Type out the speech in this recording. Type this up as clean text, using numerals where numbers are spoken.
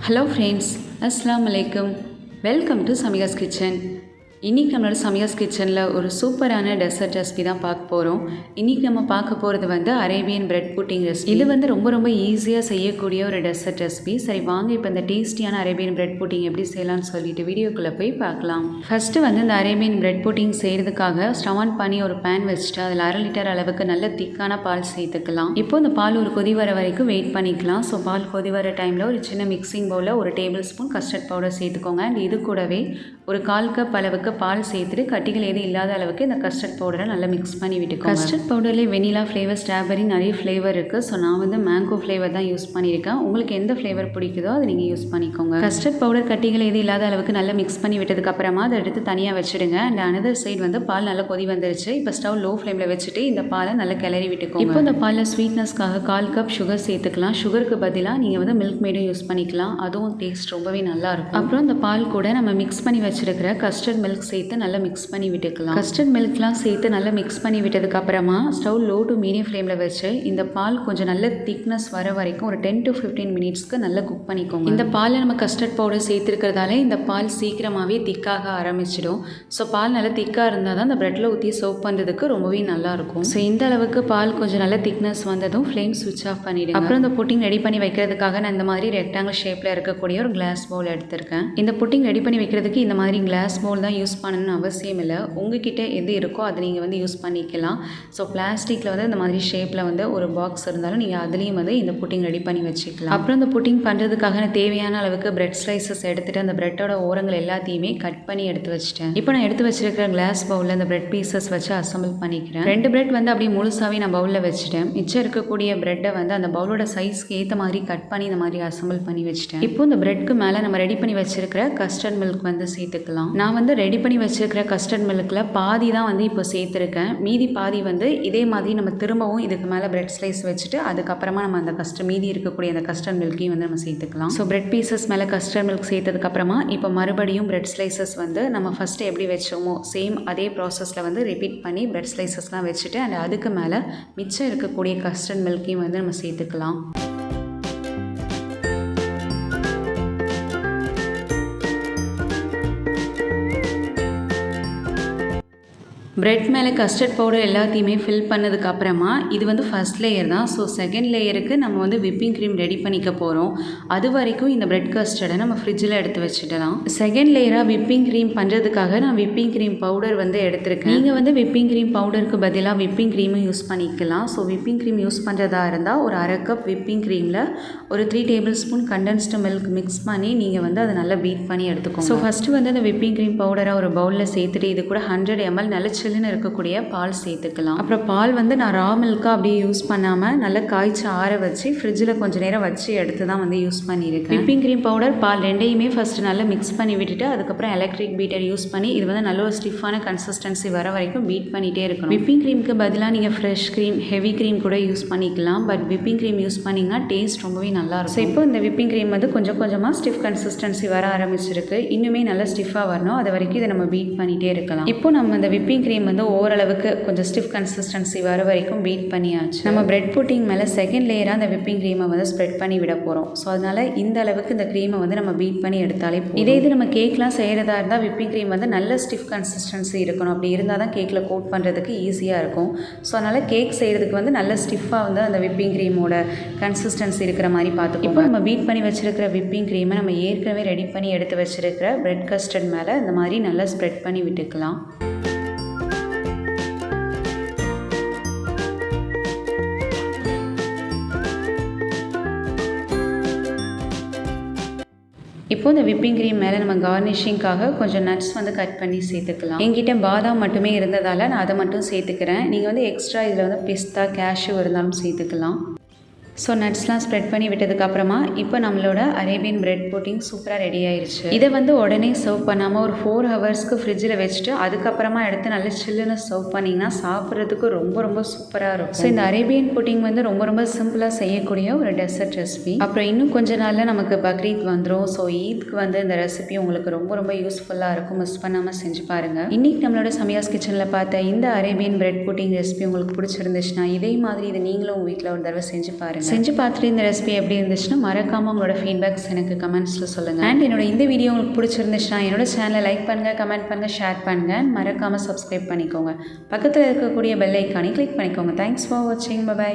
Hello friends, அஸ்ஸலாமு அலைக்கும். Welcome to Samika's kitchen. இன்றைக்கி நம்மளோட சமிகாஸ் கிச்சனில் ஒரு சூப்பரான டெசர்ட் ரெசிபி தான் பார்க்க போகிறோம். இன்றைக்கி நம்ம பார்க்க போகிறது வந்து அரேபியன் பிரெட் புட்டிங் ரெசிபி. இது வந்து ரொம்ப ஈஸியாக செய்யக்கூடிய ஒரு டெசர்ட் ரெசிபி. சரி வாங்க இப்போ இந்த டேஸ்டியான அரேபியன் பிரெட் புட்டிங் எப்படி செய்யலாம்னு சொல்லிட்டு வீடியோக்குள்ளே போய் பார்க்கலாம். ஃபஸ்ட்டு வந்து இந்த அரேபியன் பிரெட் புட்டிங் செய்கிறதுக்காக ஸ்டவ் ஆன் பண்ணி ஒரு பேன் வச்சுட்டு அதில் 1/2 லிட்டர் அளவுக்கு நல்ல திக்கான பால் சேர்த்துக்கலாம். இப்போ இந்த பால் ஒரு கொதி வர வரைக்கும் வெயிட் பண்ணிக்கலாம். ஸோ பால் கொதி வர டைமில் ஒரு சின்ன மிக்சிங் பவுலில் 1 டேபிள் ஸ்பூன் கஸ்டர்ட் பவுடர் சேர்த்துக்கோங்க. அண்ட் இது கூடவே ஒரு 1/4 கப் அளவுக்கு பால் சேர்த்துட்டு கட்டிகள் எதுவும் இல்லாத அளவுக்கு இந்த கஸ்டர்ட் பவுடரை நல்லா மிக்ஸ் பண்ணி விட்டுக்கோங்க. கஸ்டர்ட் பவுடர்லேயே வெனிலா ஃப்ளேவர், ஸ்ட்ராபெரி நிறைய ஃப்ளேவர் இருக்குது. ஸோ நான் வந்து மேங்கோ ஃப்ளேவர் தான் யூஸ் பண்ணியிருக்கேன். உங்களுக்கு எந்த ஃப்ளேவர் பிடிக்குதோ அதை நீங்கள் யூஸ் பண்ணிக்கோங்க. கஸ்டர்ட் பவுடர் கட்டிகள் எதுவும் இல்லாத அளவுக்கு நல்லா மிக்ஸ் பண்ணி விட்டதுக்கு அப்புறமா அதை எடுத்து தனியாக வச்சுடுங்க. அண்ட் அனதர் சைடு வந்து பால் நல்லா கொதி வந்துருச்சு. இப்போ ஸ்டவ் லோ ஃப்ளேமில் வச்சுட்டு இந்த பாலை நல்லா கிளறி விட்டுக்கோங்க. இப்போ இந்த பாலில் ஸ்வீட்னஸ்க்காக 1/4 கப் சுகர் சேர்த்துக்கலாம். சுகருக்கு பதிலாக நீங்கள் வந்து மில்க் மேடும் யூஸ் பண்ணிக்கலாம். அதுவும் டேஸ்ட் ரொம்பவே நல்லா இருக்கும். அப்புறம் இந்த பால் கூட நம்ம மிக்ஸ் பண்ணி வச்சிருக்கிற கஸ்டர்ட் மில்க் சேர்த்து நல்லா மிக்ஸ் பண்ணி விட்டுக்கலாம். கஸ்டர்ட் மில்க்லாம் சேர்த்து நல்லா மிக்ஸ் பண்ணி விட்டதுக்கு அப்புறமா ஸ்டவ் லோ டு மீடியம் ஃப்ளேமில் வச்சு இந்த பால் கொஞ்சம் நல்ல திக்னஸ் வர வரைக்கும் ஒரு 10 to 15 மினிட்ஸ்க்கு நல்லா குக் பண்ணிக்கோங்க. இந்த பாலில் நம்ம கஸ்டர்ட் பவுடர் சேர்த்துருக்கிறதால இந்த பால் சீக்கிரமாகவே திக்காக ஆரம்பிச்சிடும். ஸோ பால் நல்லா திக்காக இருந்தால் தான் இந்த ப்ரெட்டில் ஊற்றி சர்வ் பண்ணுறதுக்கு ரொம்பவே நல்லாயிருக்கும். ஸோ இந்த அளவுக்கு பால் கொஞ்சம் நல்ல திக்னஸ் வந்ததும் ஃப்ளேம் ஸ்விட்ச் ஆஃப் பண்ணிவிடுங்க. அப்புறம் இந்த புட்டிங் ரெடி பண்ணி வைக்கிறதுக்காக நான் இந்த மாதிரி ரெக்டாங்கிள் ஷேப்பில் இருக்கக்கூடிய ஒரு கிளாஸ் பவுல் எடுத்திருக்கேன். இந்த புட்டிங் ரெடி பண்ணி வைக்கிறதுக்கு இந்த மாதிரி கிளாஸ் பவுல் தான் யூஸ் பண்ணணும்னு அவசியம் இல்லை. உங்ககிட்ட எது இருக்கோ அதை நீங்கள் வந்து யூஸ் பண்ணிக்கலாம். ஸோ பிளாஸ்டிக்கில் வந்து இந்த மாதிரி ஷேப்பில் வந்து ஒரு பாக்ஸ் இருந்தாலும் நீங்கள் அதுலேயும் வந்து இந்த புட்டிங் ரெடி பண்ணி வச்சுக்கலாம். அப்புறம் இந்த புட்டிங் பண்ணுறதுக்காக தேவையான அளவுக்கு பிரெட் ஸ்லைசஸ் எடுத்துகிட்டு அந்த பிரெட்டோட ஓரங்கள் எல்லாத்தையுமே கட் பண்ணி எடுத்து வச்சுட்டேன். இப்போ நான் எடுத்து வச்சிருக்கிற கிளாஸ் பவுலில் இந்த பிரெட் பீசஸ் வச்சு அசம்பிள் பண்ணிக்கிறேன். 2 பிரெட் வந்து அப்படியே முழுசாவே நான் பவுலில் வச்சுட்டேன். மிச்சம் இருக்கக்கூடிய பிரெட்டை வந்து அந்த பவுலோட சைஸ்க்கு ஏற்ற மாதிரி கட் பண்ணி இந்த மாதிரி அசம்பிள் பண்ணி வச்சுட்டேன். இப்போ இந்த பிரெட்க்கு மேலே நம்ம ரெடி பண்ணி வச்சிருக்கிற கஸ்டர்ட் மில்க் வந்து சேர்த்துக்கலாம். நான் வந்து ரெடி பண்ணி வச்சிருக்கிற கஸ்டர்ட் மில்கில் பாதி தான் வந்து இப்போ சேர்த்துருக்கேன். மீதி பாதி வந்து இதே மாதிரி நம்ம திரும்பவும் இதுக்கு மேலே பிரெட் ஸ்லைஸ் வச்சுட்டு அதுக்கப்புறமா நம்ம அந்த மீதி இருக்கக்கூடிய அந்த கஸ்டர்ட் மில்கையும் வந்து நம்ம சேர்த்துக்கலாம். ஸோ பிரெட் பீசஸ் மேலே கஸ்டர்ட் மில்க் சேர்த்ததுக்கப்புறமா இப்போ மறுபடியும் பிரெட் ஸ்லைசஸ் வந்து நம்ம ஃபஸ்ட்டு எப்படி வச்சோமோ சேம் அதே ப்ராசஸில் வந்து ரிப்பீட் பண்ணி பிரெட் ஸ்லைசஸ்லாம் வச்சுட்டு அண்ட் அதுக்கு மேலே மிச்சம் இருக்கக்கூடிய கஸ்டர்ட் மில்கையும் வந்து நம்ம சேர்த்துக்கலாம். பிரெட் மேலே கஸ்டர்ட் பவுடர் எல்லாத்தையுமே ஃபில் பண்ணதுக்கு அப்புறமா இது வந்து ஃபஸ்ட் லேயர் தான். ஸோ செகண்ட் லேயருக்கு நம்ம வந்து விப்பிங் க்ரீம் ரெடி பண்ணிக்க போகிறோம். அது வரைக்கும் இந்த பிரெட் கஸ்டர்டை நம்ம ஃப்ரிட்ஜில் எடுத்து வச்சுடலாம். செகண்ட் லேயராக விப்பிங் க்ரீம் பண்ணுறதுக்காக நான் விப்பிங் க்ரீம் பவுடர் வந்து எடுத்திருக்கேன். நீங்கள் வந்து விப்பிங் க்ரீம் பவுடருக்கு பதிலாக விப்பிங் க்ரீமும் யூஸ் பண்ணிக்கலாம். ஸோ விப்பிங் க்ரீம் யூஸ் பண்ணுறதா இருந்தால் ஒரு 1/2 கப் விப்பிங் க்ரீமில் ஒரு 3 table spoon condensed milk mix பண்ணி நீங்கள் வந்து அதை நல்லா பீட் பண்ணி எடுத்துக்கோங்க. ஸோ ஃபஸ்ட்டு வந்து அந்த விப்பிங் க்ரீம் பவுடரை ஒரு பவுலில் சேர்த்துட்டு இது கூட 100 ml நல்ல சில்லுன்னு இருக்கக்கூடிய பால் சேர்த்துக்கலாம். அப்புறம் பால் வந்து நான் ரா மில்காக அப்படியே யூஸ் பண்ணாமல் நல்லா காய்ச்சி ஆற வச்சு ஃப்ரிட்ஜில் கொஞ்சம் நேரம் வச்சு எடுத்து தான் வந்து யூஸ் பண்ணியிருக்கேன். விப்பிங் க்ரீம் பவுடர் பால் ரெண்டையுமே ஃபஸ்ட்டு நல்லா மிக்ஸ் பண்ணி விட்டுட்டு அதுக்கப்புறம் எலக்ட்ரிக் பீட்டர் யூஸ் பண்ணி இது வந்து நல்ல ஒரு ஸ்டிஃபான கன்சிஸ்டன்சி வர வரைக்கும் பீட் பண்ணிகிட்டே இருக்கணும். விப்பிங் க்ரீமுக்கு பதிலாக நீங்கள் ஃப்ரெஷ் க்ரீம், ஹெவி க்ரீம் கூட யூஸ் பண்ணிக்கலாம். பட் விப்பிங் க்ரீம் யூஸ் பண்ணிங்கன்னா டேஸ்ட் ரொம்பவே நல்லாயிருக்கும். ஸோ இப்போ இந்த விப்பிங் க்ரீம் வந்து கொஞ்சம் கொஞ்சமாக ஸ்டிஃப் கன்சிஸ்டன்சி வர ஆரம்பிச்சிருக்கு. இன்னுமே நல்லா ஸ்டிஃபாக வரணும். அது வரைக்கும் இதை நம்ம பீட் பண்ணிகிட்டே இருக்கலாம். இப்போ நம்ம இந்த விப்பிங் க்ரீம் வந்து ஓரளவுக்கு கொஞ்சம் ஸ்டிஃப் கன்சிஸ்டன்சி வர வரைக்கும் பீட் பண்ணியாச்சு. நம்ம பிரெட் புட்டிங் மேலே செகண்ட் லேயராக அந்த விப்பிங் க்ரீமை வந்து ஸ்ப்ரெட் பண்ணி விட போகிறோம். ஸோ அதனால் இந்த அளவுக்கு இந்த க்ரீமை வந்து நம்ம பீட் பண்ணி எடுத்தாலே போதும். இதே இது நம்ம கேக்லாம் செய்கிறதா இருந்தால் விப்பிங் க்ரீம் வந்து நல்ல ஸ்டிஃப் கன்சிஸ்டன்சி இருக்கணும். அப்படி இருந்தால் தான் கேக்கில் கோட் பண்ணுறதுக்கு ஈஸியாக இருக்கும். ஸோ அதனால் கேக் செய்கிறதுக்கு வந்து நல்ல ஸ்டிஃபாக வந்து அந்த விப்பிங் க்ரீமோட கன்சிஸ்டன்சி இருக்கிற மாதிரி பார்த்துக்கோங்க. இப்போ நம்ம பீட் பண்ணி வச்சிருக்கிற விப்பிங் க்ரீமை நம்ம ஏற்கனவே ரெடி பண்ணி எடுத்து வச்சிருக்கிற பிரெட் கஸ்டர்ட் மேலே இந்த மாதிரி நல்லா ஸ்ப்ரெட் பண்ணி விட்டுக்கலாம். இப்போ இந்த விப்பிங் க்ரீம் மேலே நம்ம கார்னிஷிங்காக கொஞ்சம் நட்ஸ் வந்து கட் பண்ணி சேர்த்துக்கலாம். என்கிட்ட பாதாம் மட்டுமே இருந்ததால் நான் அதை மட்டும் சேர்த்துக்கிறேன். நீங்கள் வந்து எக்ஸ்ட்ரா இதில் வந்து பிஸ்தா, கேஷ்யூ இருந்தாலும் சேர்த்துக்கலாம். ஸோ நட்ஸ்லாம் ஸ்ப்ரெட் பண்ணி விட்டதுக்கப்புறமா இப்போ நம்மளோட அரேபியன் பிரெட் புட்டிங் சூப்பராக ரெடி ஆயிடுச்சு. இதை வந்து உடனே சர்வ் பண்ணாமல் ஒரு 4 ஹவர்ஸ்க்கு ஃப்ரிட்ஜில் வச்சுட்டு அதுக்கப்புறமா எடுத்து நல்லா சில்லுன்னு சர்வ் பண்ணிங்கன்னா சாப்பிட்றதுக்கு ரொம்ப சூப்பராக இருக்கும். ஸோ இந்த அரேபியன் புட்டிங் வந்து ரொம்ப சிம்பிளாக செய்யக்கூடிய ஒரு டெசர்ட் ரெசிபி. அப்புறம் இன்னும் கொஞ்ச நாளில் நமக்கு பக்ரீத் வந்துடும். ஸோ ஈத்க்கு வந்து இந்த ரெசிபி உங்களுக்கு ரொம்ப யூஸ்ஃபுல்லாக இருக்கும். மிஸ் பண்ணாமல் செஞ்சு பாருங்கள். இன்றைக்கி நம்மளோட சமிகாஸ் கிச்சனில் பார்த்த இந்த அரேபியன் பிரெட் புட்டிங் ரெசிபி உங்களுக்கு பிடிச்சிருந்துச்சுன்னா இதே மாதிரி இதை நீங்களும் உங்கள் வீட்டில் ஒரு தடவை செஞ்சு பாருங்கள். செஞ்சு பார்த்துட்டு இந்த ரெசிபி எப்படி இருந்துச்சுன்னா மறக்காமல் உங்களோட ஃபீட்பேக்ஸ் எனக்கு கமெண்ட்ஸில் சொல்லுங்கள். அண்ட் என்னோட இந்த வீடியோ உங்களுக்கு பிடிச்சிருந்துச்சுன்னா என்னோட சேனலை லைக் பண்ணுங்கள், கமெண்ட் பண்ணுங்கள், ஷேர் பண்ணுங்கள். மறக்காமல் சப்ஸ்கிரைப் பண்ணிக்கோங்க. பக்கத்தில் இருக்கக்கூடிய பெல் ஐக்கானை கிளிக் பண்ணிக்கோங்க. தேங்க்ஸ் ஃபார் வாட்சிங். பை.